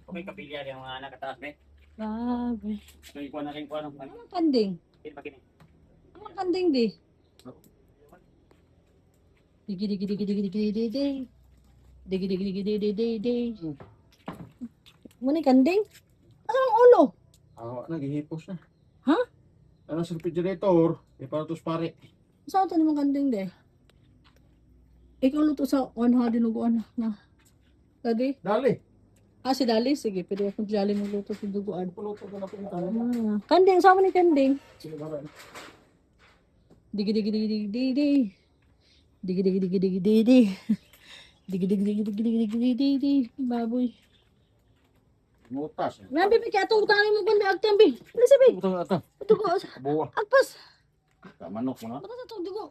Okay, kapilya yung mga anak kataas, be. Grabe. May kuha na rin kuha ng Ang kanding. pinapakinig. Ang kanding di. Digi digi digi digi digi digi digi. Digi digi digi digi digi digi. Muna kanding? Asa ang ulo? Awa na, gihipos na. Ha? Ano sa refrigerator? Para tos pare. Saan ito naman kanding di? Ikaw luto sa ha dinuguan na. Tadi? Dali. Si Dali. Sige, pwede akong Dali magluto sa duguan. Puluto ko na po ito. Kanding, sama ni kanding. Sige ba rin? Digi digi digi digi digi digi. Digi digi digi digi digi digi. Digi digi digi digi digi digi digi digi. Baboy. Mutas. Nabi pi kaya tong tani mo kun agtam bi. Ano sabi? Ito na ito. Dugo. Buwa. Agpas. Manok mo na. Bata sa tong dugo.